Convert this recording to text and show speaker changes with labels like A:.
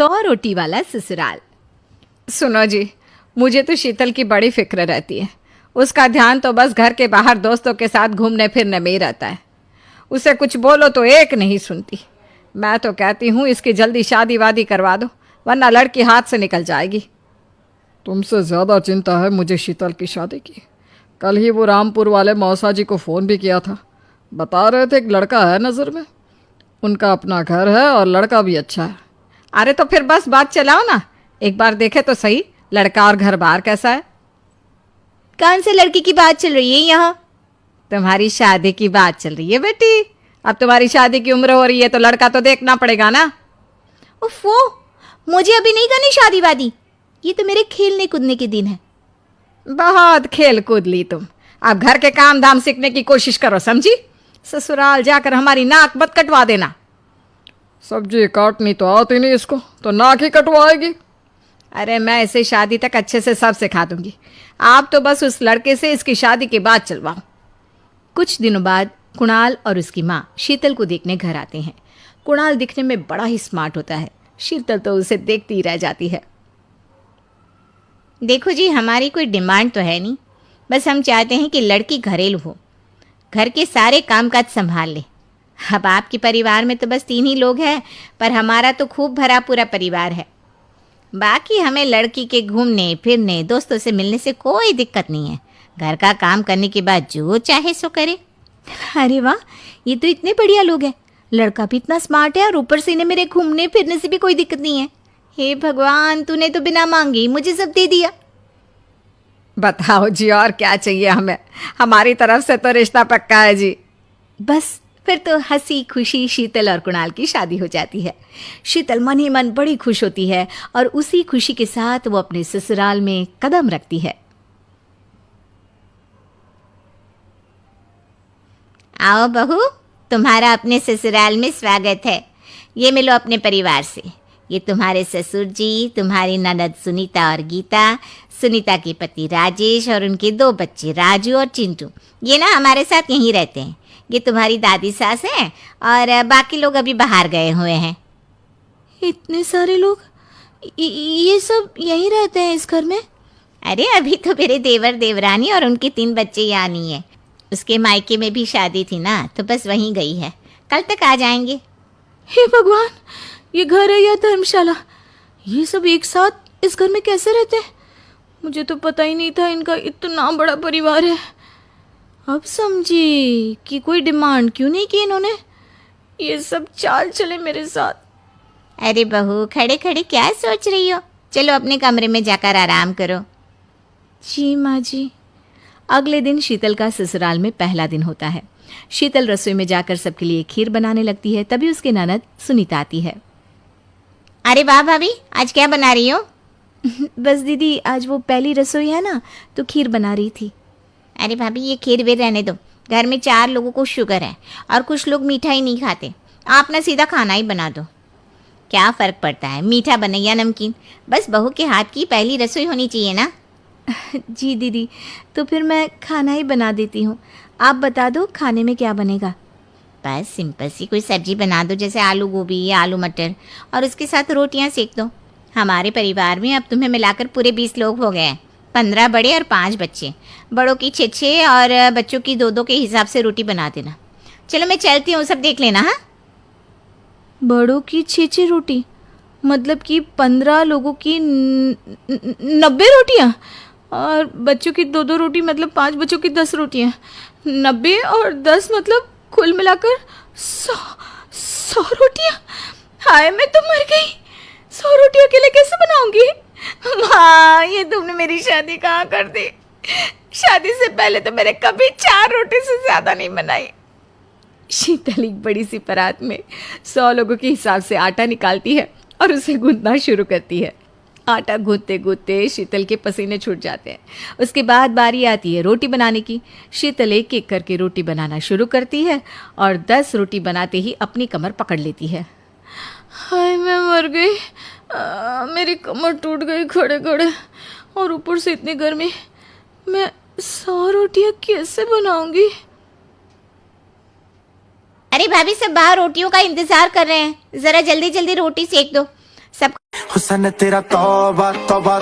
A: 100 रोटी वाला ससुराल। सुनो जी, मुझे तो शीतल की बड़ी फिक्र रहती है। उसका ध्यान तो बस घर के बाहर दोस्तों के साथ घूमने फिरने में ही रहता है। उसे कुछ बोलो तो एक नहीं सुनती। मैं तो कहती हूँ इसकी जल्दी शादी वादी करवा दो, वरना लड़की हाथ से निकल जाएगी।
B: तुमसे ज़्यादा चिंता है मुझे शीतल की शादी की। कल ही वो रामपुर वाले मौसा जी को फ़ोन भी किया था। बता रहे थे एक लड़का है नज़र में। उनका अपना घर है और लड़का भी अच्छा है।
A: अरे तो फिर बस बात चलाओ ना, एक बार देखे तो सही लड़का और घर बार कैसा है।
C: कौन से लड़की की बात चल रही है यहाँ?
A: तुम्हारी शादी की बात चल रही है बेटी। अब तुम्हारी शादी की उम्र हो रही है तो लड़का तो देखना पड़ेगा ना।
C: उफ़ो, मुझे अभी नहीं करनी शादी वादी। ये तो मेरे खेलने कूदने के दिन है।
A: बहुत खेल कूद ली तुम। अब घर के काम धाम सीखने की कोशिश करो, समझी? ससुराल जाकर हमारी नाक मत कटवा देना।
B: सब्जी काटनी तो आती नहीं इसको, तो नाक ही कटवाएगी।
A: अरे मैं इसे शादी तक अच्छे से सब सिखा दूंगी। आप तो बस उस लड़के से इसकी शादी के बाद चलवाओ। कुछ दिनों बाद कुणाल और उसकी माँ शीतल को देखने घर आते हैं। कुणाल दिखने में बड़ा ही स्मार्ट होता है। शीतल तो उसे देखती ही रह जाती है।
C: देखो जी, हमारी कोई डिमांड तो है नहीं, बस हम चाहते हैं कि लड़की घरेलू हो, घर के सारे कामकाज संभाल ले। अब आपके परिवार में तो बस 3 ही लोग हैं, पर हमारा तो खूब भरा पूरा परिवार है। बाकी हमें लड़की के घूमने फिरने दोस्तों से मिलने से कोई दिक्कत नहीं है। घर का काम करने के बाद जो चाहे सो करे। अरे वाह, ये तो इतने बढ़िया लोग हैं। लड़का भी इतना स्मार्ट है और ऊपर से इन्हें मेरे घूमने फिरने से भी कोई दिक्कत नहीं है। हे भगवान, तूने तो बिना मांगे ही मुझे सब दे दिया।
A: बताओ जी, और क्या चाहिए हमें? हमारी तरफ से तो रिश्ता पक्का है जी।
C: बस फिर तो हंसी खुशी शीतल और कुणाल की शादी हो जाती है। शीतल मन ही मन बड़ी खुश होती है और उसी खुशी के साथ वो अपने ससुराल में कदम रखती है। आओ बहू, तुम्हारा अपने ससुराल में स्वागत है। ये मिलो अपने परिवार से। ये तुम्हारे ससुर जी, तुम्हारी ननद सुनीता और गीता, सुनीता के पति राजेश और उनके 2 बच्चे राजू और चिंटू। ये ना हमारे साथ यहीं रहते हैं। ये तुम्हारी दादी सास हैं और बाकी लोग अभी बाहर गए हुए हैं। इतने सारे लोग, ये सब यहीं रहते हैं इस घर में? अरे अभी तो मेरे देवर देवरानी और उनके 3 बच्चे यहाँ नहीं है। उसके मायके में भी शादी थी ना, तो बस वहीं गई है। कल तक आ जाएंगे। हे भगवान, ये घर है या धर्मशाला? ये सब एक साथ इस घर में कैसे रहते हैं? मुझे तो पता ही नहीं था इनका इतना बड़ा परिवार है। अब समझी कि कोई डिमांड क्यों नहीं की इन्होंने। ये सब चाल चले मेरे साथ। अरे बहू, खड़े खड़े क्या सोच रही हो? चलो अपने कमरे में जाकर आराम करो।
A: जी माँ जी। अगले दिन शीतल का ससुराल में पहला दिन होता है। शीतल रसोई में जाकर सबके लिए खीर बनाने लगती है। तभी उसके ननद सुनीता आती है।
C: अरे वाह भाभी, आज क्या बना रही हो?
A: बस दीदी, आज वो पहली रसोई है ना, तो खीर बना रही थी।
C: अरे भाभी, ये खीर वीर रहने दो। घर में 4 लोगों को शुगर है और कुछ लोग मीठा ही नहीं खाते। आप ना सीधा खाना ही बना दो। क्या फ़र्क पड़ता है, मीठा बने या नमकीन? बस बहू के हाथ की पहली रसोई होनी चाहिए ना।
A: जी दीदी, तो फिर मैं खाना ही बना देती हूँ। आप बता दो खाने में क्या बनेगा?
C: बस सिंपल सी कोई सब्जी बना दो, जैसे आलू गोभी या आलू मटर, और उसके साथ रोटियां सेक दो। हमारे परिवार में अब तुम्हें मिलाकर पूरे 20 लोग हो गए हैं। 15 बड़े और 5 बच्चे। बड़ों की 6 और बच्चों की 2 के हिसाब से रोटी बना देना। चलो मैं चलती हूँ, सब देख लेना। हाँ,
A: बड़ों की 6 रोटी मतलब कि 15 लोगों की 90 रोटियाँ, और बच्चों की 2 रोटी मतलब 5 बच्चों की 10 रोटियाँ। 90 और 10 मतलब कुल मिलाकर 100 रोटियाँ। हाय, मैं तो मर गई। 100 रोटी अकेले कैसे बनाऊंगी? माँ, ये तुमने मेरी शादी कहाँ कर दी? शादी से पहले तो मैंने कभी 4 रोटी से ज़्यादा नहीं बनाई। शीतल एक बड़ी सी परात में 100 लोगों के हिसाब से आटा निकालती है और उसे गूंथना शुरू करती है। आटा गूंथते गूंथते शीतल के पसीने छूट जाते हैं। उसके बाद बारी आती है रोटी बनाने की। शीतल एक एक करके रोटी बनाना शुरू करती है और 10 रोटी बनाते ही अपनी कमर पकड़ लेती है। हाय, मैं मर गई। मेरी कमर टूट गई खड़े खड़े, और ऊपर से इतनी गर्मी। मैं 100 रोटियां कैसे बनाऊंगी?
C: अरे भाभी, सब बाहर रोटियों का इंतजार कर रहे हैं। ज़रा जल्दी जल्दी रोटी सेक दो। सबका
D: हुसन तेरा तौबा तौबा